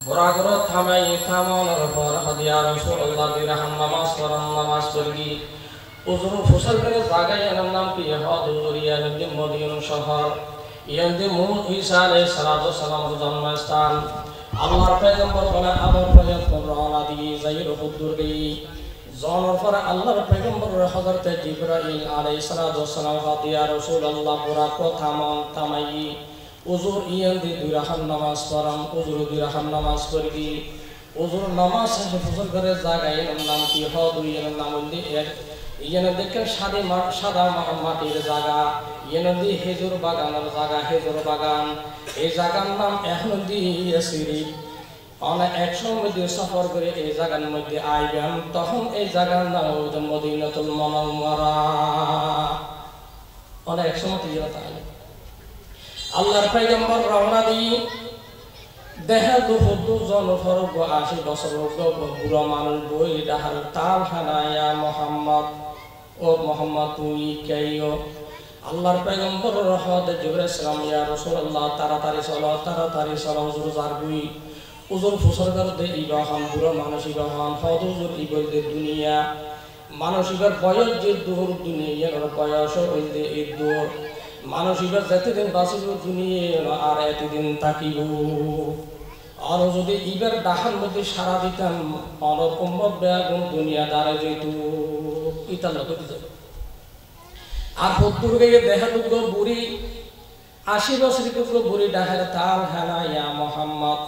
ঘোরাঘুরো থামানোর পর হাদিয়া রাসূলুল্লাহ বিরহাম নামাজ পড়ি উজুর ফসল করে জায়গায় নাম কি হদুরিয়া নদী মদিনা শহর ইয়ান্দি মূল ঈসা আলাইহিস সালামের জন্মস্থান আল্লাহর পয়গম্বর বলে আবার পর্যন্ত রওনা দিয়ে যাইর হুদুরি জনের পর আল্লাহর পয়গম্বর হযরত জিবরাইল আলাইহিস সালাম হাদিয়া রাসূলুল্লাহ পুরা থামাই উজুর ইয়ান্দি দুই রাকাত নামাজ পড়াম উজুর দুই রাকাত নামাজ পড়ি উজুর নামাজ শেষে ফজর করে জায়গায় নাম কি হদুরিয়া নাম হইলে ইয়ানে দেখে সাদা মাটির জায়গা ইয়ানে দি খেজুর বাগানের জায়গা খেজুর বাগান এই জায়গার নাম এখন দিয়েছি অনেক 100 মধ্যে সফর করে এই জায়গার মধ্যে আইবেন তখন এই জায়গার নাম হইল মদিনাতুল মুনাওয়ারা অনেক 100 মধ্যে যাবে আল্লাহর পয়গম্বর রওনা দিয়ে দেহে দুহুদু জন ফরগ 80 বছর বুড়ো মানুষ বই ডাহাল তাল হানায়া মোহাম্মদ ও মোহাম্মদ তুই কেইও আল্লাহর পয়গম্বর রহমত জিবরাইল সালাম ইয়া রাসূলুল্লাহ তাড়াতাড়ি চলো হুজুর জারগুই হুজুর ফুসর করতে ইবাহান বুড়ো মানসিক হন হুজুর ইবলতে দুনিয়া মানসিকের বয়স যে দূর দুনিয়ার বয়স হইতে এই দূর মানসিকের যতদিন বাঁচিব দুনিয়া আর এতদিন থাকিব আর যদি ইবার ডাহার মধ্যে সারা দিতাম অনকম্বক বেগুন দুনিয়া দাঁড়ে যেত ইতার লোক আর হত্তর গিয়ে দেখা দুগ্গ বুড়ি 80 বছর দুগ্গ বুড়ি ডাহের তাল হেনা ইয়া মোহাম্মদ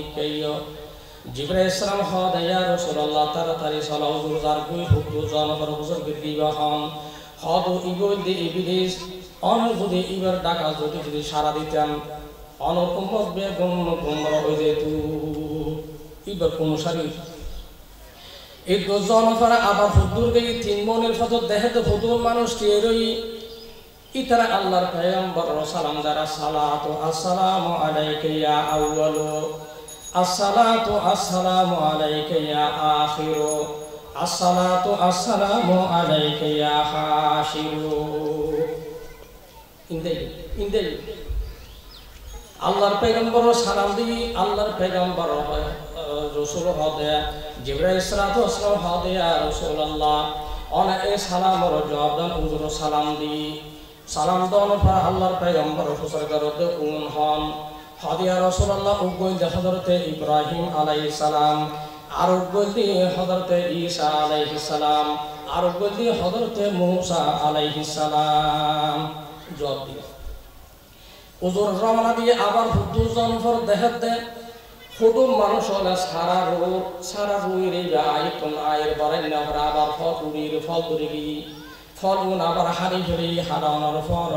ইক্কাইও জিবরাইল সালাম হদায়া রাসূলুল্লাহ তাড়াতাড়ি চলো হুজুর যার কই হুজুর জনগণ হুজুর দিবা হন হদ ইবল দি ইবলিস অন যদি ইবার ডাকা যদি সারা দিতাম অনকম্বক বেগুন গুমরা হয়ে যেত ইবার কোন শরীর এই দুজন ফরা আবার হুদুর গই তিন মনের ফজর দেহতে হুদুর মানুষ টিরই ইতারা আল্লাহর পয়গম্বর সালাম দ্বারা সালাতু আসসালামু আলাইকা ইয়া আউয়ালু আসসালাতু আসসালামু আলাইকা ইয়া আখিরু আসসালাতু আসসালামু আলাইকা ইয়া হাশিরু ইনদে আল্লাহর পয়গম্বর সালাম দি আল্লাহর পয়গম্বর রাসূল হদে জিবরাইল সালাম হদে রাসূলুল্লাহ অনেক সালামের জবাব দেন হুজুর সালাম দি সালাম দেন পর আল্লাহর পয়গম্বর ফুসর করতে কোন হন হদে রাসূলুল্লাহ উগল হযরত ইব্রাহিম আলাইহিস সালাম আর উগল দি হযরত ঈসা আলাইহিস সালাম আর উগল দি হযরত মূসা আলাইহিস সালাম জবাব দি হুজুর রওনা দিয়ে আবার হুদুজন ফর দেখাতে ছোট মানুষ হলে সারা রুইরে যায় কোন আয়ের বাড়াই না আবার ফল তুলি ফলগুন আবার হারি ধরি হারানোর পর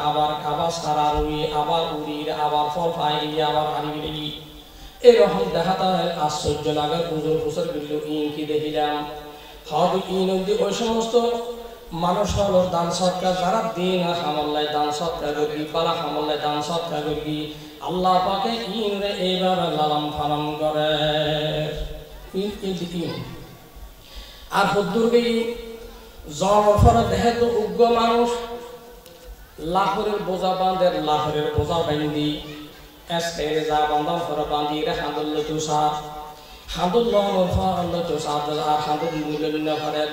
আবার সারা রুই আবার উড়ির আবার ফল পাই আবার হারি ধরি এরকম দেখাতে আশ্চর্য লাগে হুজুর ফুসর বিল্লু ইনকি দেখিলাম হদ ইন ওই সমস্ত মানুষ হলো দান সৎকার যারা দিন হামল্লায় দান সৎকার করি পালা হামল্লায় দান সৎকার করি আল্লাহ পাকে ইনরে এইভাবে লালন পালন করে আর হুদুর গই জনফর দেহে তো উগ্র মানুষ লাহরের বোঝা বান্ধি এসকে যা বান্ধন ফর বান্ধি রে হাঁদুল্ল তুষার হাঁদুল্ল তুষার হাঁদুল মূল্য ফরের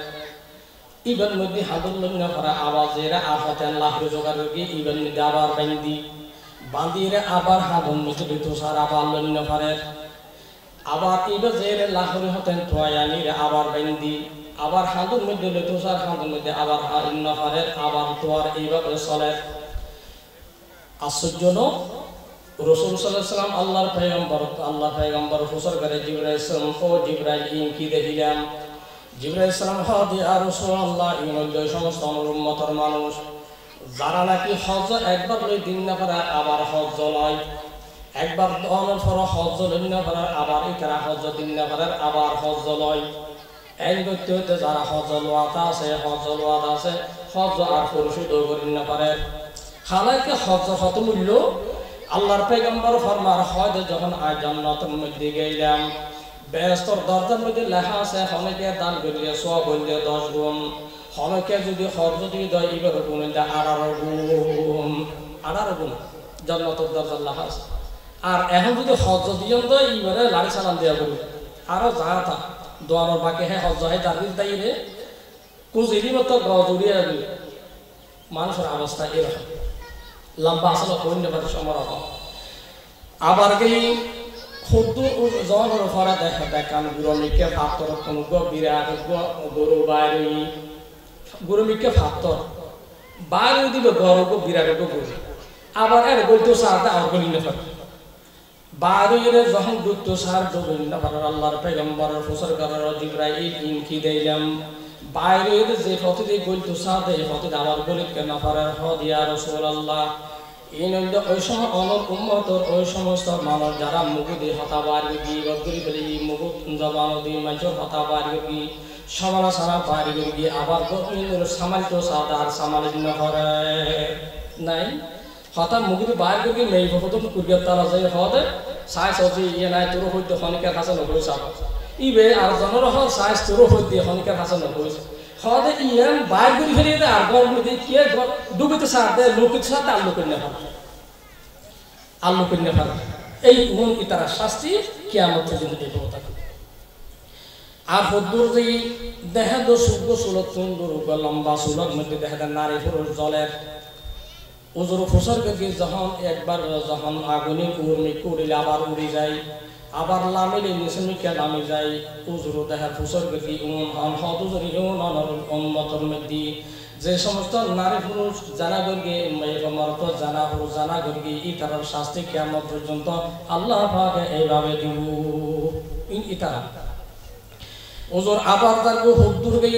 ইবেন মধ্যে হাদুল্লন্য করা আওয়াজের আফাতেন লাহরে জোগাড় কি ইবেন মধ্যে আবার বান্দিরে আবার হাদুন মধ্যে তুষার আবার লন্য করে আবার ইবে জেরে লাহরে হতেন তোয়ানির আবার বান্দি আবার হাদুন মধ্যে তুষার হাদুন মধ্যে আবার হারিন্ন করে আবার তোয়ার এইভাবে চলে আশ্চর্য রাসূল সাল্লাল্লাহু আলাইহি ওয়াসাল্লাম আল্লাহর পয়গম্বর ফুসর করে জিবরাইল সালাম ও জিবরাইল কি দেখিলাম জিবরাইল সালাম হদি আর রাসূলুল্লাহ ইনদের সমস্ত উম্মতের মানুষ যারা নাকি হজ একবার লই দিন না করে আবার হজ লয় একবার দনের পর হজ লই না করে আবার ইকরা হজ দিন না করে আবার হজ লয় এই ব্যক্তিতে যারা হজ লওয়াতা আছে হজ আর পরিশোধ করেন না পারে হালাকে হজ কত মূল্য আল্লাহর পয়গম্বর ফরমার হজ যখন আজ জান্নাতের মধ্যে গেলাম বেহেশতর দরজার মধ্যে লেখা আছে অনেকে দান করলে সব হইলে 10 গুণ অনেকে যদি হজ যদি দেয় এবার গুণ 18 গুণ জান্নাতের দরজার লেখা আছে আর এখন যদি হজ দিয়ন তো এইবারে লাড়ি চালান দেওয়া করি আরো যা তা দোয়ানোর বাকি হ্যাঁ হজ হয় তার দিন তাই রে কুজিরি মতো গড়িয়ে দিল মানুষের অবস্থা এরকম লম্বা আসলে হইন পারে সমরহ আবার গেই খুদ্দু জনের ফরা দেখা দেখান গুরমিকে ফাতর কোনো বিরাট গরু বাইরে গুরমিকে ফাতর বাইরে দিবে গরু বিরাট গরু আবার এর বলতো সারটা আর গলি না পারে বাইরে যখন দুটো সার ডুবেন না পারে আল্লাহর পয়গম্বরের ফুসর করার জিবরাইল ইনকি দিলাম বাইরে যে ফতে বলতো সার দেয় ফতে আবার গলি কেন পারে হদ ইয়া রাসূলুল্লাহ এই নন্দ ওই সময় অনর উম্মতর ওই সমস্ত মানুষ যারা মুগুদি হতাবার গি বদরি বলি মুগুদ জবান দি মাইজর হতাবার গি সমালোচনা পারি গি আবার গোবিন্দর সামালিত সাদার সামালিত করে নাই হতা মুগুদি বাইর গি মেই ভবতম কুরিয়া তালা যাই হদে সাই সজি ইয়ে নাই তোর হইতে খনিকার হাসন হই সাব ইবে আর জনর হ সাই তোর হইতে খনিকার হাসন হই হদে ইয়ান বাইর গি ফেলি দে আর গর মধ্যে কি ডুবিতে সাথে লোকিত সাথে আল্লু করে না আল্লু করে না এই গুণ ইতারা শাস্তি কিয়ামত পর্যন্ত দেব থাকে আর হদ্দুর যে দেহ দো সুগ সুলত সুন্দর লম্বা সুলত মধ্যে দেখা যায় নারী পুরুষ জলের উজুর ফুসর গি যখন একবার যখন আগুনে উর্মি কুড়িলে আবার উড়ে যায় আবার লামিলে নিসমিকে নামে যায় উজুর দেহের ফুসর গি হন হদুজরি অনর উম্মতর মধ্যে যে সমস্ত নারী পুরুষ জানা গর্গে মরত জানা পুরুষ জানা গর্গে ইতারার শাস্তি কিয়ামত পর্যন্ত আল্লাহ পাক এইভাবে দিব ইতারা ওজোর আবার তার হুদ্দুর গই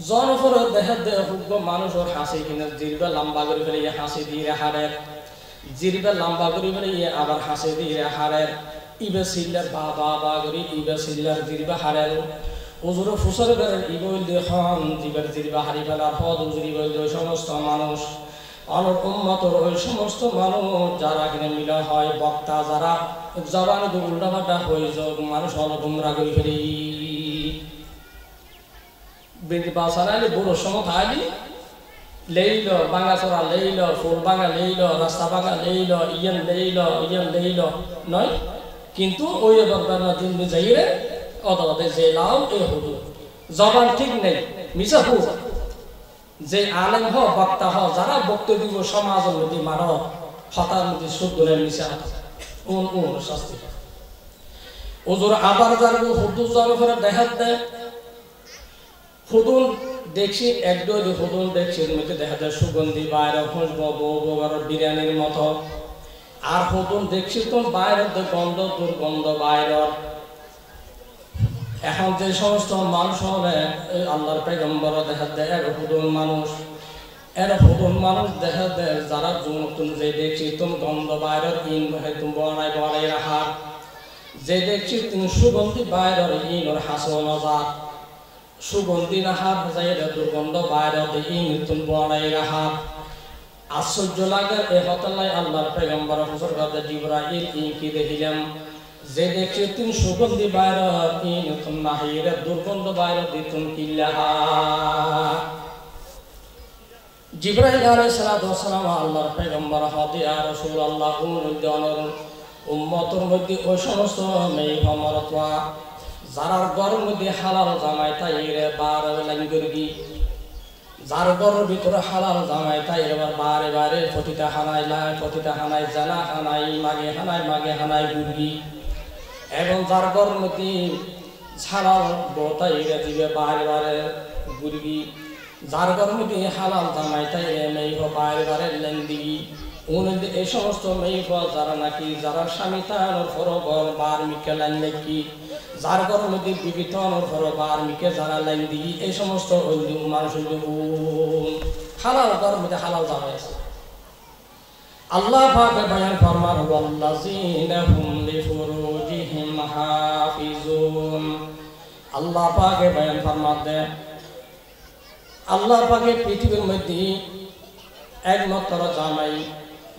জনফর দেহ দেহ হুগ্গ মানুষের হাসি কিনে জিরবে লম্বা করে ফেলে হাসি দিয়ে হারের জিরবে লম্বা করে ফেলে আবার হাসি দিয়ে হারের ইবে সিল্লার বা বা বা করে ইবে সিল্লার জিরবে হারের ওজুর ফুসর বের ইবইল দেখান জিবের জিরবা হারি ফেলার হদ উজুরি বইল ওই সমস্ত মানুষ অনর উম্মতর ওই সমস্ত মানুষ যারা কিনে মিলা হয় বক্তা যারা জবানে দু উল্টা পাল্টা হয়ে যোগ মানুষ অল গুমরা করে ফেলি বেদি বাসানালি বুড়ো সময় থাকলি লেইল বাঙ্গা চড়া লেইল ফুল বাঙ্গা লেইল রাস্তা বাঙ্গা লেইল ইয়েন লেইল নয় কিন্তু ওই বক্তার দিন যাইরে অদালতে যে লাও এ হুদু জবান ঠিক নেই মিছা হু যে আলেম হ বক্তা হ যারা বক্তব্য দিব সমাজের মধ্যে মানব হতার মধ্যে শুদ্ধ মিশা শাস্তি ওজোর আবার যার হুদু যার উপরে দেখাত দেয় হুদুন দেখছি এক দুই হুদুন দেখছি মধ্যে দেখা যায় সুগন্ধি বাইরে খুঁজব বউ বিরিয়ানির মতো আর হুদুন দেখছি তো বাইরের গন্ধ দুর্গন্ধ বাইরের এখন যে সমস্ত মানুষ হবে আল্লাহর পয়গম্বর দেখা দেয় এর হুদুন মানুষ দেখা দেয় যারা নতুন যে দেখছি তুমি গন্ধ বাইরের ইন তুমি বড়াই রাখা যে দেখছি তুমি সুগন্ধি বাইরের ইন ওর হাসো নজাত সুগন্ধি রাখা যাই দুর্গন্ধ বাইরের ইন তুমি বড়াই রাখা আশ্চর্য লাগে এ হতাল্লাই আল্লাহর পয়গম্বর হুজুর গাদা জিবরাইল ইন কি দেখিলাম যে দেখছি তুমি সুগন্ধি বাইর নতুন নাহিরে দুর্গন্ধ বাইর দিতুন কিল্লাহা জিবরাইল আলাইহিস সালাম আল্লাহর পয়গম্বর হদি ইয়া রাসূলুল্লাহ উম্মতের মধ্যে ওই সমস্ত মেয়ে ভমরতওয়া যারা গরম মধ্যে হালাল জামাই তাইরে বার লাগিগি যার গরর ভিতরে হালাল জামাই তাইরে বারে বারে প্রতিটা হানাই জানা হানাই মাগে হানাই গুরগি এবং যার গর্মতি ছাড়াও বতাইরে দিবে বারে বারে গুরগি যার গর্মতি হালাল জামাই তাইরে মেইহ বারে বারে লেন্দিগি উনি এই সমস্ত মেইহ যারা নাকি যারা স্বামী তানোর ফরগর বার মিকে লাইন নাকি যার গর্মতি বিবিতনোর ফরবার মিকে যারা লাইন দিগি এই সমস্ত মানুষ হালাল গর্মতি হালাল জামাই আছে আল্লাহ পাক বয়ান ফরমান ওয়াল্লাযিনা হুম লিফুরুজিহিম হাফিজুন আল্লাহ পাক বয়ান ফরমান দে আল্লাহ পাকে পৃথিবীর মধ্যে একমাত্র জামাই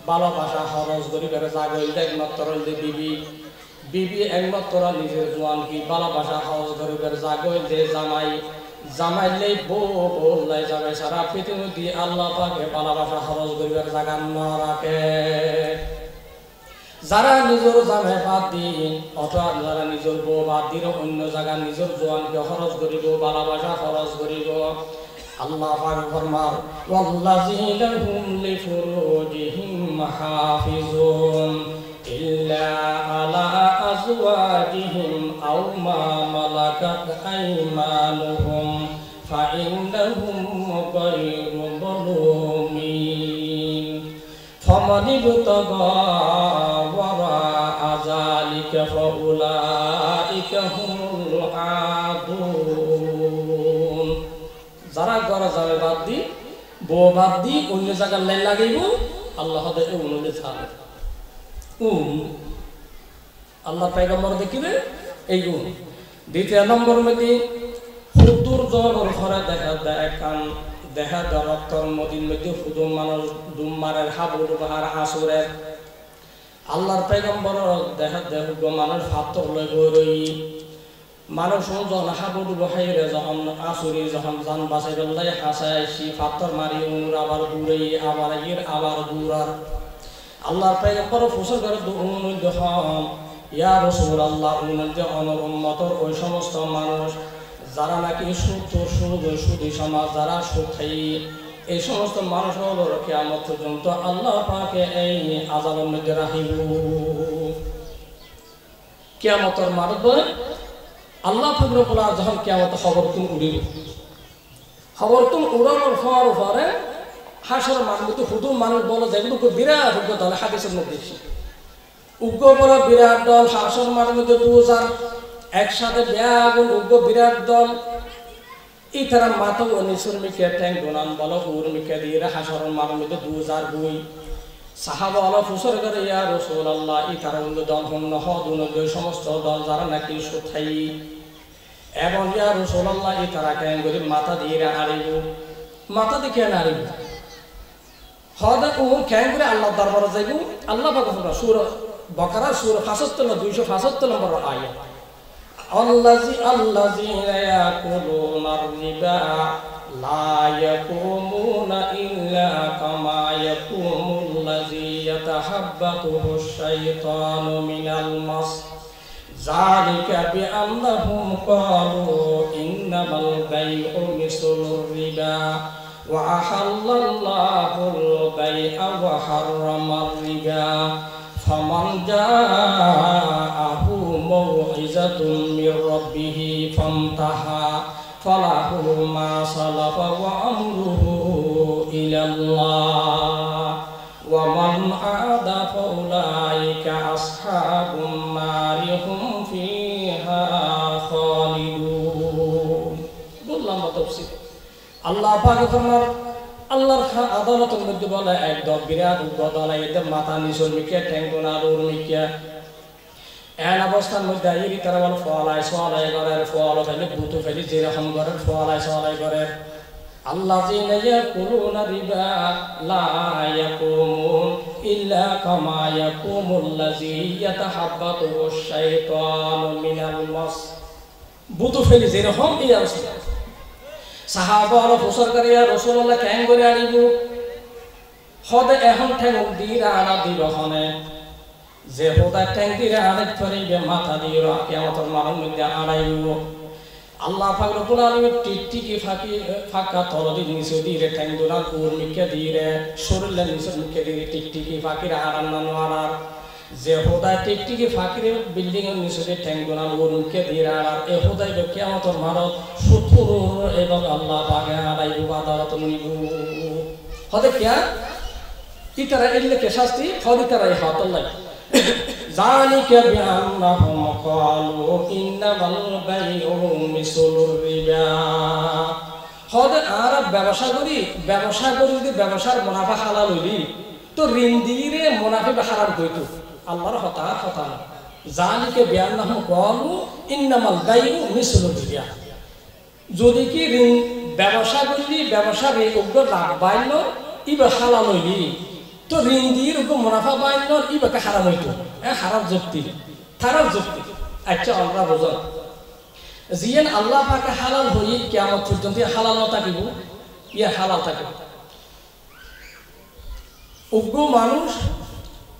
ভালোবাসা খরচ গরিবের জাগল একমাত্র বিবি একমাত্র নিজের জোয়ান কি ভালোবাসা খরচ গরিবের জাগল যে জামাইলে বললাই যাবে সারা পৃথিবী আল্লাহ পাকে ভালোবাসা খরচ করিবার জায়গা না রাখে যারা নিজের জামে বাদ দিন অথবা যারা নিজের বউ বাদ দিল অন্য জায়গা নিজের জোয়ানকে খরচ করিব ভালোবাসা খরচ করিব আল্লাহ পাক ফরমান ওয়াল্লাযীনা হুম লিফুরুজিহিম হাফিজুন ইল্লা আলা আজওয়াজিহিম আও মা মালাকাত আইমানুহুম ফাইন্নাহুম গায়রু মালুমিন ফামান ইবতাগা ওয়ারাআ যালিকা ফাউলাইকা হুমুল আদুন যারা গড়া যাবে বাদ দি বউ বাদ দি অন্য জায়গার লাইন লাগাইব আল্লাহ অনুযায়ী ছাড়ে আল্লাহ পয়গম্বর দেখিবে এই গুণ দ্বিতীয় নম্বর মধ্যে হুদুর জনের ঘরে দেখা রক্তর মদিন মধ্যে হুদুর মানুষ দুম্মারের হাবুর বাহার আসুরের আল্লাহর পয়গম্বর দেখা মানুষ ফাত্তর লই বই মানুষ যখন হাবুর বহাইরে যখন আসুরি যখন জান বাঁচাই গেলাই হাসায় সি ফাত্তর মারি উনুর আবার দূরে আবার ইয়ের আবার দূরার আল্লাহর পয়গম্বর ফুসল করে যখন ইয়া রাসূলুল্লাহ উনাদের অনর উম্মতর ওই সমস্ত মানুষ যারা নাকি সুদী সমাজ যারা সুখাই এই সমস্ত মানুষ হল কিয়ামত পর্যন্ত আল্লাহ পাকে এই আযাবের মধ্যে রাখিব কিয়ামতের মারবে আল্লাহ পাক রব্বুল আলামিন যখন কিয়ামত খবরতুন উড়িব খবরতুন উড়ানোর পরে হাসর মানুষ হুদুর মানুষ বলে যেগুলো বিরাট উগ্র দল হাদিসের মধ্যে উগ্র বড় বিরাট দল হাসর মানুষ মধ্যে 2000 একসাথে ব্যাগুন উগ্র বিরাট দল এই তারা মাথা ও নিসুরমিকে ট্যাঙ্ক ডোনান বলো উর্মিকে দিয়ে হাসর মানুষ মধ্যে 2000 বই সাহাবা আলা ফুসর করে ইয়া রাসূলুল্লাহ এই তারা দল হন দুই সমস্ত দল যারা নাকি সুথাই এবং ইয়া রাসূলুল্লাহ এই তারা কেন করে মাথা দিয়ে আড়িব মাথা দেখে আড়িব হদা ও কেন করে আল্লাহ দরবারে যাইব আল্লাহ পাক সূরা বাকারা সূরা 275 নম্বর আয়াত আল্লাযীনা ইয়াকুলুনার রিবা লা ইয়াকুমুনা ইল্লা কামা ইয়াকুমুল্লাযী ইয়াতাহাব্বাতুহুশ শাইতানু মিনাল মাস যালিকা বিআন্নাহুম ক্বালু ইন্নামাল বাই'উ মিসলুর রিবা ওয়া আহাল্লাল্লাহুল বাই'a ওয়া হাররামার রিবা ফামান জাআহু মাউইযাতুম মির রাব্বিহি ফান্তাহা ফালাহু মা সালাফা ওয়া আমরুহু ইলাল্লাহ ওয়া মান আদা ফাউলাইকা আসহাবুন নারি হুম ফিহা খালিদুন বললাম তাফসীর আল্লাহ পাক ফরমান আল্লাহর আদালতের মধ্যে বলে একদম বিরাট উগ্রদল এদের মাথা নিচর মিকে ঠ্যাঙ্গনা দৌড় মিকে এন অবস্থার মধ্যে এই তারা বল ফলাই সলাই ঘরের ফল ফেলে ভূত ফেলি যেরকম ঘরের ফলাই সলাই ঘরের আল্লাযীনা ইয়াকুলুনা রিবা লা ইয়াকুমুন ইল্লা কামা ইয়াকুমুল্লাযী ইয়াতাহাব্বাতুহুশ শাইতানু মিনাল মাস ভূত ফেলি যেরকম এই অবস্থা সাহাবা আলো ফুসর করে ইয়া রাসূলুল্লাহ কেন করে আনিব হদে এখন ঠ্যাং দিরা আনা দিবহনে যে হোদা ঠ্যাং দিরা আরেক ফরিবে মাথা দিরা কিয়ামতের মারণ মধ্যে আড়াইব আল্লাহ পাক রব্বুল আলামিন টিকটিকি ফাঁকা তলদি নিচে দিয়ে ঠ্যাং দুরা কুরমিকে দিয়ে শরীরে নিচে মুখে দিয়ে টিকটিকি ফাঁকির আড়ান নানোয়ার যে হোদা টিকটিকি ফাঁকির বিল্ডিং এর নিচে দিয়ে ঠ্যাং দুরা কুরমিকে দিয়ে আর এ হোদাই কিয়ামতের মারণ সুতুর এবং আল্লাহ পাকে আড়াইব আদালত নিব হদে কিয়া ইতারা এলে কে শাস্তি হদে তারা হাতাল্লাহ যালিকা বিআন্নাহুম ক্বালু ইন্নামাল বাই'উ মিসলুর রিবা হদে আর ব্যবসা করি যদি ব্যবসার মুনাফা হালাল হইলি তো ঋণ দিয়ে মুনাফা হারাম কইতো আল্লাহর হতা না যালিকা বিআন্নাহুম ক্বালু ইন্নামাল বাই'উ মিসলুর রিবা যদি কি ঋণ ব্যবসা করলি ব্যবসার উগ্র লাভ বাইল ইবা হালাল হইলি তো ঋণ দিয়ে উগ্র মুনাফা বাইল ইবাকে হারাম হইতো হারাম যুক্তি খারাপ যুক্তি আচ্ছা আমরা বোঝান জিয়ান আল্লাহ পাকে হালাল হই কিয়ামত পর্যন্ত হালাল না থাকিব ইয়া হালাল থাকিব উগ্র মানুষ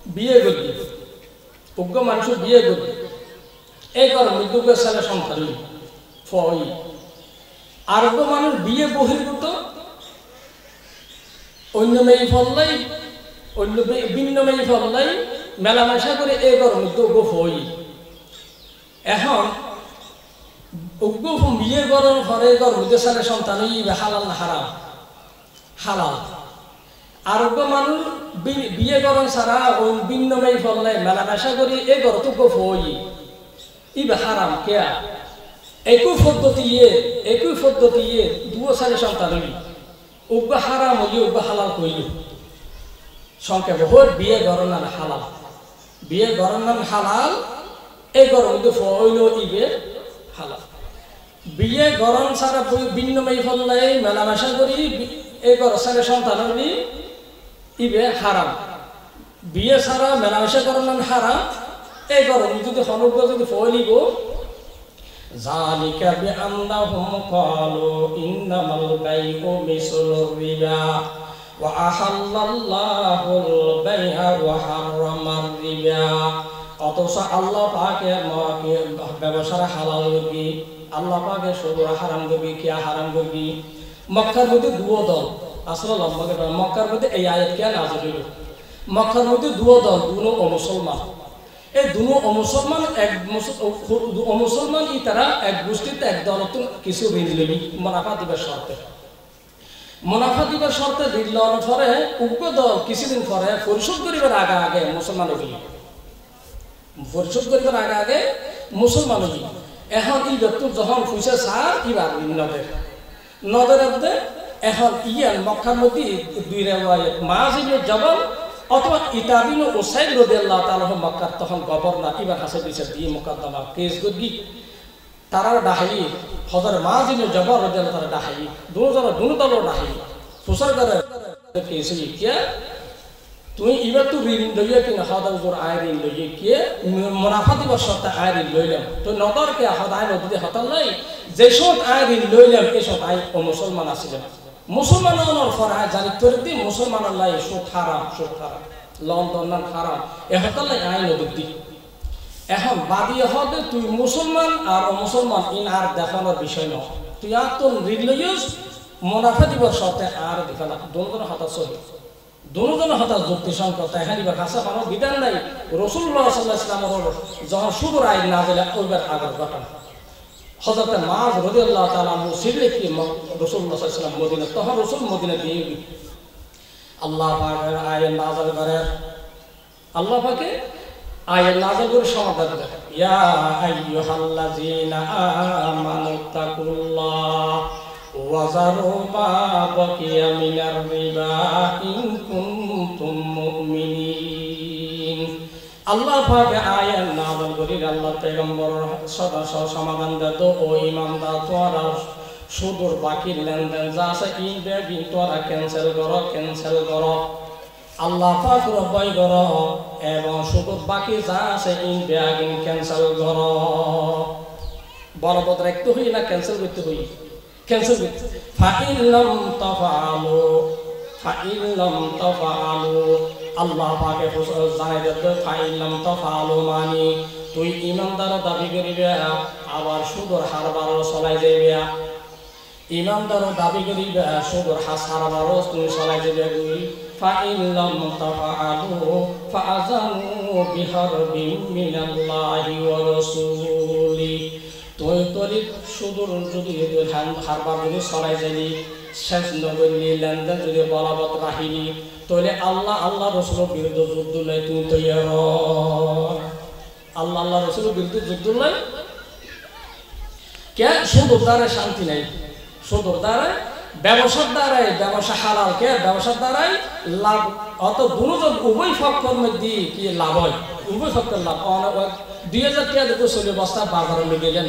বিয়ে করলি উগ্র মানুষ বিয়ে করবে এই কর মৃত্যুকে ছেলে সন্তান ফই আর উগ্র মানুষ বিয়ে বহির্ভূত অন্য মেয়ে ফললাই অন্য ভিন্ন মেয়ে ফললাই মেলামেশা করে এই কর মৃত্যু উগ্র ফই এখন উগ্র বিয়ে করার পরে কর মৃত্যু ছেলে সন্তান হালাল না হারাম হালাল আর উগ্র মানুষ বিয়ে করেন ছাড়া ওই ভিন্ন মেয়ে ফললাই মেলামেশা করি এই কর তো ফই ইবে হারাম কেয়া একই পদ্ধতি দুও সালে সন্তান হইল উগ্র হারাম হইল উগ্র হালাল কইল সংক্ষেপে হইল বিয়ে গরম নাম হালাল বিয়ে গরম নাম হালাল এই গরম কিন্তু হইল ইবে হালাল বিয়ে গরম ছাড়া ভিন্ন মেয়ে ফললাই মেলামেশা করি এই গর সালে সন্তান হইল ইবে হারাম বিয়ে ছাড়া মেলামেশা গরম নাম হারাম এই গরম যদি অনুগ্রহ যদি ফলিব যালিকা বিআন্নাহুম ক্বালু ইন্নামাল বাইউ মিসলুর রিবা ওয়া আহাল্লাল্লাহুল বাই'a ওয়া হারামার রিবা অতঃ আল্লাহ পাকে ব্যবসা হালাল করবি আল্লাহ পাকে সুদ হারাম করবি কি হারাম করবি মক্কার মধ্যে দুও দল আসলে মক্কার মধ্যে এই আয়াত কে নাযিল হলো মক্কার মধ্যে দুও দল দুনো মুসলমান এই দুনো মুসলমান মুসলমান ই তারা এক গোষ্ঠীতে এক দলত কিছু ঋণ লই মুনাফা দিবার শর্তে ঋণ লওয়ার পরে উগ্র দল কিছুদিন পরে পরিশোধ করিবার আগে মুসলমান হইল পরিশোধ করিবার আগে মুসলমান হইল এখন ই ব্যক্তি যখন পয়সা ছাড় ইবার নদের এখন ইয়ান মক্কার মধ্যে দুই রেওয়ায়াত মাঝ জবান অথবা ইতাবিন ওসাইদ রাদিয়াল্লাহু তাআলা মক্কার তখন গভর্নর ইবার হাসে বিচার দিয়ে মুকদ্দমা কেস গদি তারা ডাহাই হযরত মাজিন জবর রাদিয়াল্লাহু তাআলা ডাহাই দুনো দল ডাহাই ফুসার করে কেস কি তুই ইবার তো ঋণ লইয়া কিনা হদা উজুর আয় ঋণ লইয়া কি মুনাফা দিবার শর্তে আয় ঋণ লইলাম তো নদর কে হদায় নদীতে হতাল নাই যে সব আয় ঋণ লইলাম এই সব আয় ও মুসলমান আসিলেন মুসলমানের ফরা জানি করে দি মুসলমানের লাই সুদ হারাম লন্ডন হারাম এ হতালাই আইন নদী এখন বাদিয়ে হবে তুই মুসলমান আর মুসলমান ইন আর দেখানোর বিষয় নয় তুই আর তোর ঋণ লইস মুনাফা দিবার শর্তে আর দেখা না দুজন হতাশ দুজন হতাশ যুক্তি সংকট এখানে এবার কাছে কোনো বিধান নাই রাসূলুল্লাহ সাল্লাল্লাহু আলাইহি ওয়াসাল্লামের যখন সুদূর আইন না দিলে ওইবার আগের ঘটনা হযরত মাআজ রাদিয়াল্লাহু তাআলা মুসিলে কি রাসূলুল্লাহ সাল্লাল্লাহু আলাইহি ওয়াসাল্লাম মদিনা তখন রাসূল মদিনা দিয়ে আল্লাহ পাকের আয়াত নাযিল করে আল্লাহ পাকে আয়াত নাযিল করে সমাধান দেন ইয়া আইয়ুহাল্লাযীনা আমানু তাকুল্লাহ ওয়া যারু মা বাকিয়া মিনার রিবা ইন কুনতুম মুমিনিন আল্লাহ পাক আয়াত নাযিল করে আল্লাহ পয়গম্বর সদস্য সমাধান দেত ও ইমানদার তোরা সুদূর বাকি লেনদেন যা আছে ইন বেগি তোরা ক্যান্সেল করো আল্লাহ পাক ভয় করো এবং সুদূর বাকি যা আছে ইন বেগি ক্যান্সেল করো বলবৎ রাখতে হই না ক্যান্সেল করতে হই ক্যান্সেল করতে ফাইন লাম তাফআলু আল্লাহ পাকে জানাই দিতে ফাইন লাম তাফআলু মানে তুই ইমানদার দাবি করিবে আবার সুদূর হারবার চলাই যাইবে ইমানদার দাবি করিবে সুদূর হারবার তুমি চলাই যাইবে ফাইন লাম তাফআলু ফাআযানু বিহারবিন মিনাল্লাহি ওয়া রাসূলি তুই তরি সুদূর যদি হারবার যদি চলাই যাইলি শেষ নগরী লেনদেন যদি বলবৎ রাহিনি তাহলে আল্লাহ রাসূলের বিরুদ্ধে যুদ্ধ নাই তুমি তৈয়ার আল্লাহ রাসূলের বিরুদ্ধে যুদ্ধ নাই কে সুদূর দ্বারা শান্তি নাই সুদূর দ্বারা ব্যবসার দ্বারাই ব্যবসা হালাল কে ব্যবসার দ্বারাই লাভ অত দুজন উভয় পক্ষের মধ্যে কি লাভ হয় উভয় পক্ষের লাভ 2000 টাকা দেখো চলে বস্তা বাজারে লেগে যান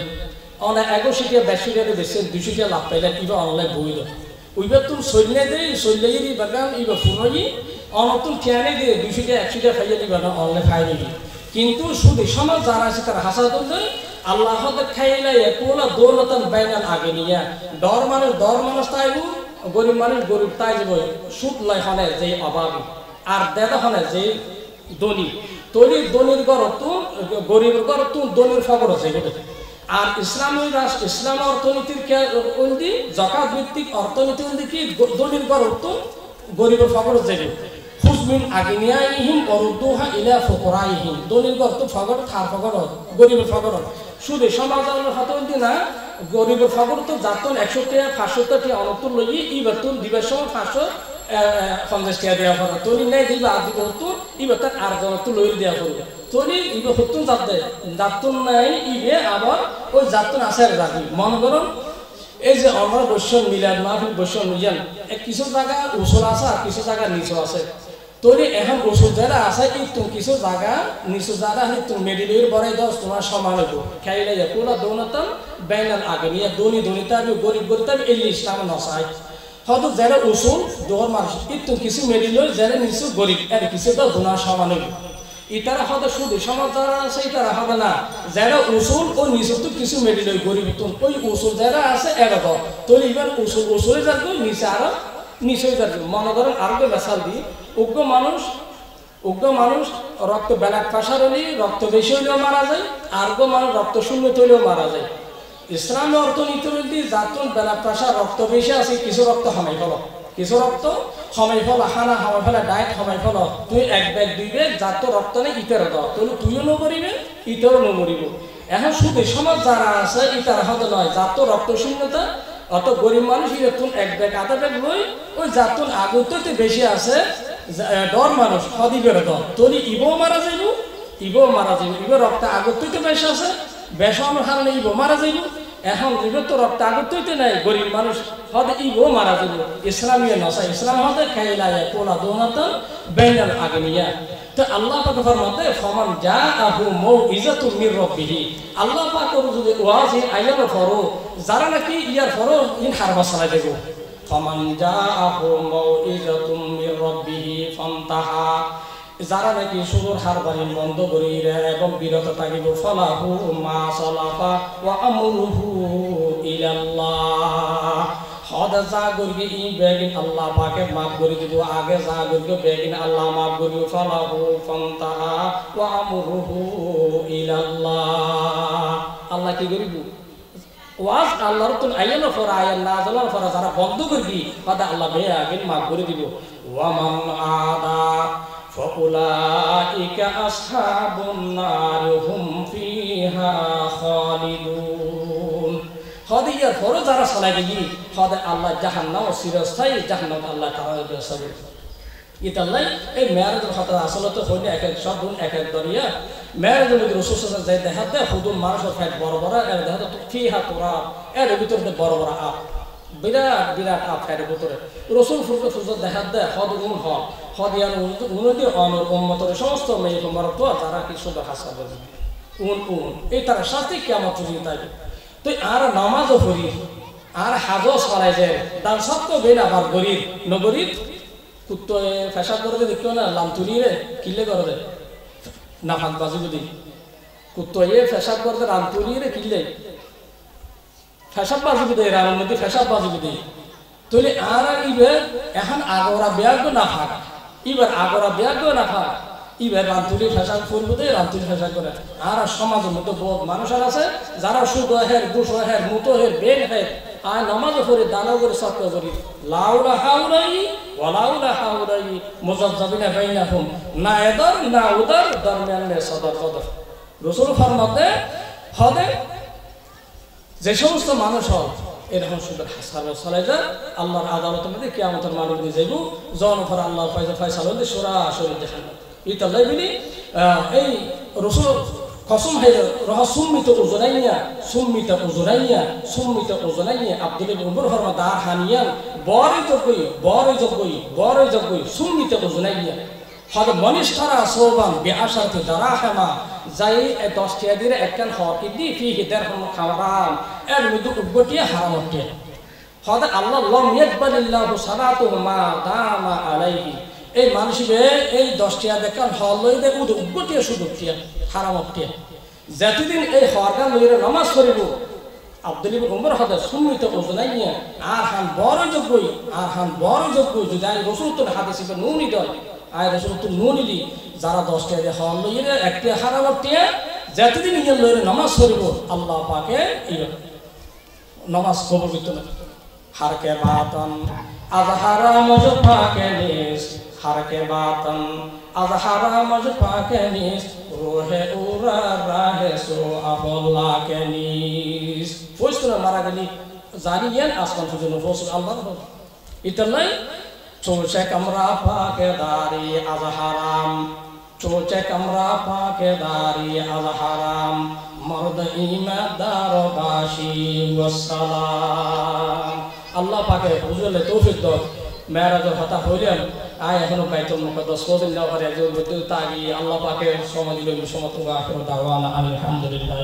অনেক 21 টাকা 82 টাকা বেশি 200 টাকা লাভ পাইলেন ইবা অনলাইন বই দাও উইবা তুমি সইলে দেই সইলেই বাগান ইবা ফুরই অনতুন খেয়ানে দিয়ে 200 টাকা 100 টাকা ফাইলে দিবা না অনলাইন ফাইলে কিন্তু শুধু সমাজ যারা আছে তারা হাসাত দেয় আল্লাহ হতে খাইলে কোলা দৌলতান বাইনাল আগে নিয়া দর মানুষ তাইবু গরিব মানুষ গরিব তাই যাব সুদ লয় হলে যে অভাবী আর দেদা হলে যে ধনী তৈরি দনির ঘর তো গরিবের ঘর তো দনির ফকর আছে আর ইসলামী রাষ্ট্র ইসলাম অর্থনীতির জাকাত ভিত্তিক অর্থনীতি কি দনির ঘর তো গরিবের ফকর যাবে হুজমিন আগিনিয়াইহিম অরুদ্দুহা ইলা ফুকরাইহিম দনির ঘর তো ফকর থার ফকর গরিবের ফকর শুধু সমাজ হতে না গরিবের ফকর তো যাতন 100 টাকা 500 টাকা অনতুল লই ই বেতন দিবের সময় 550 টাকা দেওয়া হবে তনি নাই দিবা আদি করতো ইবে তার আর জন তো লই দেওয়া করবে তনি ইবে হতুন যাতন নাই ইবে আবার ওই যাতন আছে আর রাখি মন করুন এই যে আমরা বৈশ্যন মিলাদ মাহফিল বৈশ্যন মিলান কিছু জায়গা উসুল আছে আর কিছু জায়গা নিচু আছে তৈরি এখন ওষুধ যারা আছে একটু কিছু জায়গা নিচু জায়গা একটু মেডিলের বড়াই দশ তোমার সমান হইব খাইলে পুরা দৌনতাম বেঙ্গাল আগে নিয়ে দনিতা আমি গরিব গরিব এই লিস্টটা আমার নসাই হয়তো যারা ওষুধ দোর মানুষ একটু কিছু মেডিল যারা নিচু গরিব এর কিছু তো দোনার সমান হইব ইতারা হয়তো শুধু সমাজ যারা আছে ইতারা হবে না যারা ওষুধ ও নিচু তো কিছু মেডিল গরিব ওই ওষুধ যারা আছে এরকম তৈরি এবার ওষুধে যাবে নিচে আরো নিচে যাবে মনে করেন আরো বেসাল দিই উগ্র মানুষ রক্ত ব্লাড প্রেসার হলে রক্ত বেশি হইলেও মারা যায় আরগো মানুষ রক্ত শূন্য হইলেও মারা যায় ইসলামী অর্থনীতি হইলে যাতন ব্লাড প্রেসার রক্ত বেশি আছে কিছু রক্ত হামাই ফেল কিছু রক্ত হামাই ফেলা খানা হামাই ফেলা ডায়েট হামাই ফেল তুই এক ব্যাগ দুই ব্যাগ যাত রক্ত নেই ইতের দাও তাহলে তুইও নমরিবে ইতেরও নমরিব এখন শুধু সমাজ যারা আছে ইতার হাতে নয় যাত রক্ত শূন্যতা অত গরিব মানুষ ইতুন এক ব্যাগ আধা ব্যাগ লই ওই যাতন আগতে বেশি আছে ডর মানুষ হদিবের দর তলি ইবো মারা যাইব ইবো রক্ত আগত বেশ আছে বেশানোর কারণে ইবো মারা যাইব এখন ইবো তো রক্ত আগত নাই গরিব মানুষ হদ ইবো মারা যাইব ইসলামীয় নসা ইসলাম হদে খাইলায় কোলা দোনাতন বেনাল আগনিয়া তো আল্লাহ পাক ফরমাতে ফমান জাআহু মাউইজাতুম মির রাব্বিহি আল্লাহ পাক যদি ওয়াজ আইয়ার ফরো যারা নাকি ইয়ার ফরো ইন হারবা সালাই দেব ফমান জাআহু মাউইজাতুম মির রাব্বিহি ফান্তাহা যারা নাকি সুদূর হারবারি বন্ধ করি এবং বিরত থাকিব ফলাহু মা সালাফা ওয়া আমরুহু ইলাল্লাহ হদ যা করি ই বেগিন আল্লাহ পাকে মাফ করে দিব আগে যা করি বেগিন আল্লাহ মাফ করিব ফলাহু ফান্তাহা ওয়া আমরুহু ইলাল্লাহ আল্লাহ কি করিব ওয়াজ আল্লাহর তুন আইয়ানো ফর আয়ান না জানার ফর যারা বন্ধ করবি হদ আল্লাহ বেগিন মাফ করে দিব ওয়া মান আদা ফাউলাইকা আসহাবুন নার হুম ফিহা খালিদুন হদিয়ার পরে যারা চালাই গেলি হদে আল্লাহ জাহান্নাম ও চিরস্থায়ী জাহান্নাম আল্লাহ তাআলা বেসাবে ইতাল্লাই এই মেয়ারেজের কথা আসলে তো হইলে এক এক শব্দ এক এক দরিয়া মেয়ারেজের মধ্যে রাসূল সাল্লাল্লাহু আলাইহি ওয়াসাল্লাম যাই দেখাতে হুদুম মানুষের ফাইট বড় বড় এর দেখাতে ফিহা তুরাব এর ভিতরে বড় বড় আপ বিরাট আপ ফাইটের ভিতরে রাসূল ফুরফুর দেখাতে হদ গুণ হদিয়ান উন্নতি অনর উম্মতের সমস্ত মেয়ে কুমার তো যারা কি শুধু হাসা বলবে এই তার সাথে কিয়ামত পর্যন্ত থাকবে তুই আর নামাজও পড়ি আর হাজও ছড়াই যায় দান সত্য বেন আবার গরিব নগরীব কুত্তো ফেসাব করে দেখো না লাম তুলি রে কিলে করে না ফাঁক বাজি বুঝি কুত্তো ফেসাব করতে রাম তুলি রে কিলে ফেসাব বাজি বুঝে রামের মধ্যে ফেসাব বাজি বুঝি তুই আর ইবে এখন আগরা ব্যাগ না ফাঁক এবার আগরা ব্যাগ না ফাঁক এবার রান্তুলি ফেসাদ করবো দে রান্তুলি ফেসাদ করে আর সমাজের মধ্যে বহুত মানুষ আছে যারা সুদ হের গুস হের মুতো হের বেন হের আর নামাজ পড়ে দানা করে সত্য করি লাউলা হাউরাই ওয়ালাউলা হাউরাই মুজাজ্জাবিনা বাইনাহুম না এদর না উদর দরমিয়ানে সদর সদর রাসূল ফরমাতে হদে যে সমস্ত মানুষ হয় এরকম সুন্দর হাসাবে চলে যায় আল্লাহর আদালতের মধ্যে কিয়ামতের মালিক দিয়ে যাইব জন ফর আল্লাহর ফয়সালা হলে সরাসরি জাহান্নাম ইতাল্লাই বলি এই রাসূল কসম হাইরে রহ সুম্মিত উজুরাইয়া আব্দুল ইবনে উমর ফরমা দার হানিয়ান বড় জগই সুম্মিত উজুরাইয়া হদ মনিষ্ঠারা সোবান বিআশারতি দারাহামা যাই 10 টাকা দিয়ে একখান হক দি ফিহি দারহাম খাওয়ারাম এর মধ্যে উদ্বটিয়া হারাম হচ্ছে হদ আল্লাহ লাম ইয়াকবালিল্লাহু সালাতুহু মা দামা আলাইহি এই মানুষবে এই 10 টাকা দেখান হল লই দে উদ্বটিয়া সুদটিয়া হারাম হচ্ছে যতদিন এই হরগা লইরে নামাজ পড়িব আব্দুল ইবনে উমর হদ সুন্নিত উজুনাইয়া আর হান বড় জগই যদি রাসূল তো হাদিসে নুনি দয় আয় রসুল তুই নুনিলি যারা 10 টাকা দিয়ে খাওয়ান লইরে একটা হারাম টিয়া যতদিন ইয়ে লইরে নামাজ পড়িব আল্লাহ পাকে ইয়ে নামাজ কবুল করতে না হারকে বাতন আজহারা মজ পাকে নিস হারকে বাতন আজহারা মজ পাকে নিস রোহে উরা রাহে সো আফল্লা কে নিস ফসরা মারা গেলি জানিয়েন আসমান পর্যন্ত ফসল আল্লাহ ইতালাই চোচে কামরা পাকে দারি আজহারাম চোচে কামরা পাকে দারি আজহারাম মর্দ ইমাদার বাশি ওয়াসসালাম আল্লাহ পাকে বুঝলে তৌফিক দাও মেরাজের কথা হইলেন আয় এখনো বাইতুল মুকদ্দাস কোদিন যাওয়ার একজন তাগি আল্লাহ পাকে সময় দিলেন সমতুল্লাহ আখির দাওয়ানা আলহামদুলিল্লাহ।